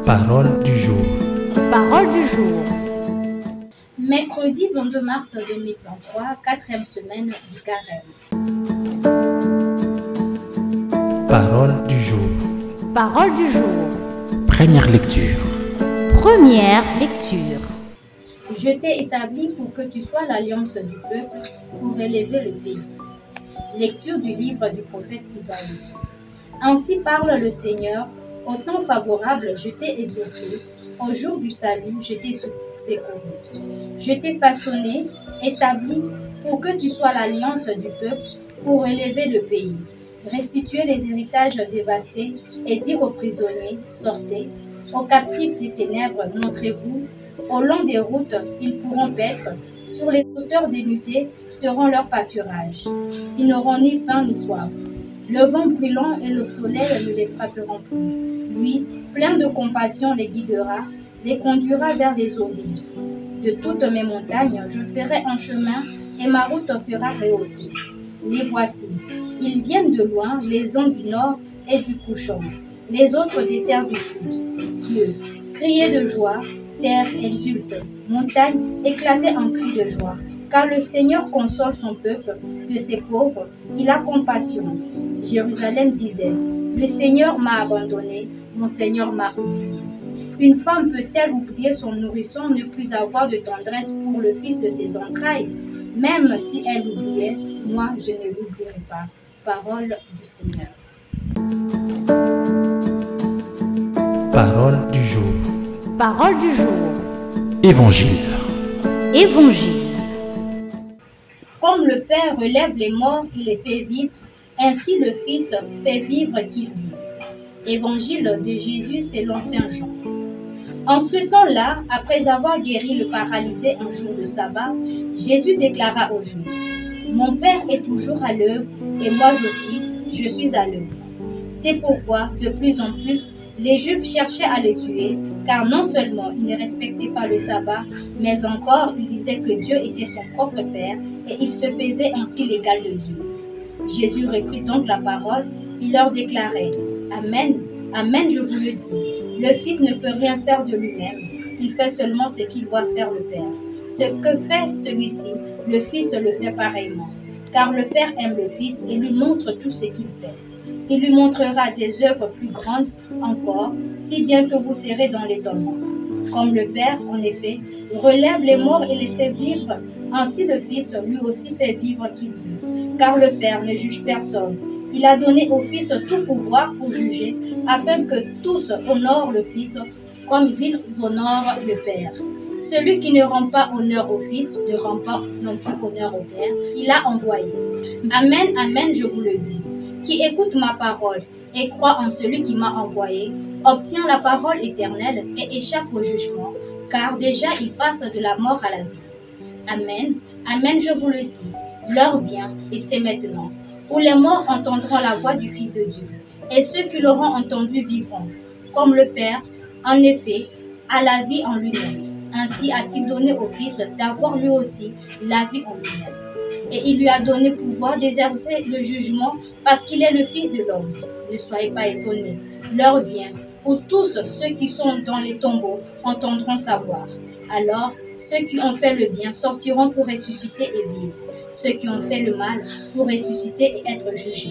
Parole du jour. Parole du jour. Mercredi 22 mars 2023, 4e semaine du Carême. Parole du jour. Parole du jour. Première lecture. Première lecture. Je t'ai établi pour que tu sois l'alliance du peuple, pour élever le pays. Lecture du livre du prophète Isaïe. Ainsi parle le Seigneur, au temps favorable je t'ai exaucé, au jour du salut je t'ai secouru. Je t'ai façonné, établi, pour que tu sois l'alliance du peuple, pour élever le pays, restituer les héritages dévastés et dire aux prisonniers, sortez, aux captifs des ténèbres, montrez-vous, au long des routes, ils pourront paître, sur les hauteurs dénudées seront leur pâturage. Ils n'auront ni faim ni soif. Le vent brûlant et le soleil ne les frapperont plus. Lui, plein de compassion, les guidera, les conduira vers les eaux vives. De toutes mes montagnes, je ferai un chemin et ma route sera rehaussée. Les voici. Ils viennent de loin, les uns du nord et du couchant, les autres des terres du sud. Cieux, criez de joie, terre exulte, montagne éclatez en cris de joie. Car le Seigneur console son peuple, de ses pauvres, il a compassion. Jérusalem disait, le Seigneur m'a abandonné, mon Seigneur m'a oublié. Une femme peut-elle oublier son nourrisson, ne plus avoir de tendresse pour le fils de ses entrailles? Même si elle l'oubliait, moi je ne l'oublierai pas. Parole du Seigneur. Parole du jour. Parole du jour. Évangile. Évangile. Comme le Père relève les morts, il les fait vivre, ainsi le Fils fait vivre qui vit. Évangile de Jésus selon Saint Jean. En ce temps-là, après avoir guéri le paralysé un jour de sabbat, Jésus déclara aux Juifs, « Mon Père est toujours à l'œuvre, et moi aussi, je suis à l'œuvre. » C'est pourquoi, de plus en plus, les Juifs cherchaient à le tuer, car non seulement il ne respectait pas le sabbat, mais encore il disait que Dieu était son propre Père, et il se faisait ainsi l'égal de Dieu. Jésus reprit donc la parole, il leur déclarait, « Amen, Amen, je vous le dis, le Fils ne peut rien faire de lui-même, il fait seulement ce qu'il voit faire le Père. Ce que fait celui-ci, le Fils le fait pareillement, car le Père aime le Fils et lui montre tout ce qu'il fait. Il lui montrera des œuvres plus grandes encore, si bien que vous serez dans l'étonnement. Comme le Père, en effet, relève les morts et les fait vivre, ainsi le Fils lui aussi fait vivre qui veut. Car le Père ne juge personne. Il a donné au Fils tout pouvoir pour juger, afin que tous honorent le Fils comme ils honorent le Père. Celui qui ne rend pas honneur au Fils ne rend pas non plus honneur au Père. Il a envoyé. Amen, Amen, je vous le dis. Qui écoute ma parole et croit en celui qui m'a envoyé, obtient la parole éternelle et échappe au jugement, car déjà il passe de la mort à la vie. Amen, Amen, je vous le dis. L'heure vient, et c'est maintenant, où les morts entendront la voix du Fils de Dieu, et ceux qui l'auront entendu vivront, comme le Père, en effet, a la vie en lui-même. Ainsi a-t-il donné au Fils d'avoir lui aussi la vie en lui-même. Et il lui a donné pouvoir d'exercer le jugement parce qu'il est le Fils de l'homme. Ne soyez pas étonnés. L'heure vient où tous ceux qui sont dans les tombeaux entendront sa voix. Alors, ceux qui ont fait le bien sortiront pour ressusciter et vivre. Ceux qui ont fait le mal pour ressusciter et être jugés.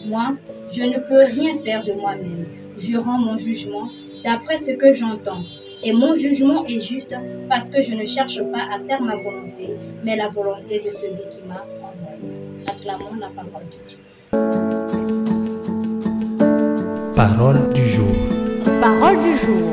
Moi, je ne peux rien faire de moi-même. Je rends mon jugement d'après ce que j'entends. Et mon jugement est juste parce que je ne cherche pas à faire ma volonté, mais la volonté de celui qui m'a envoyé. Acclamons la parole de Dieu. Parole du jour. Parole du jour.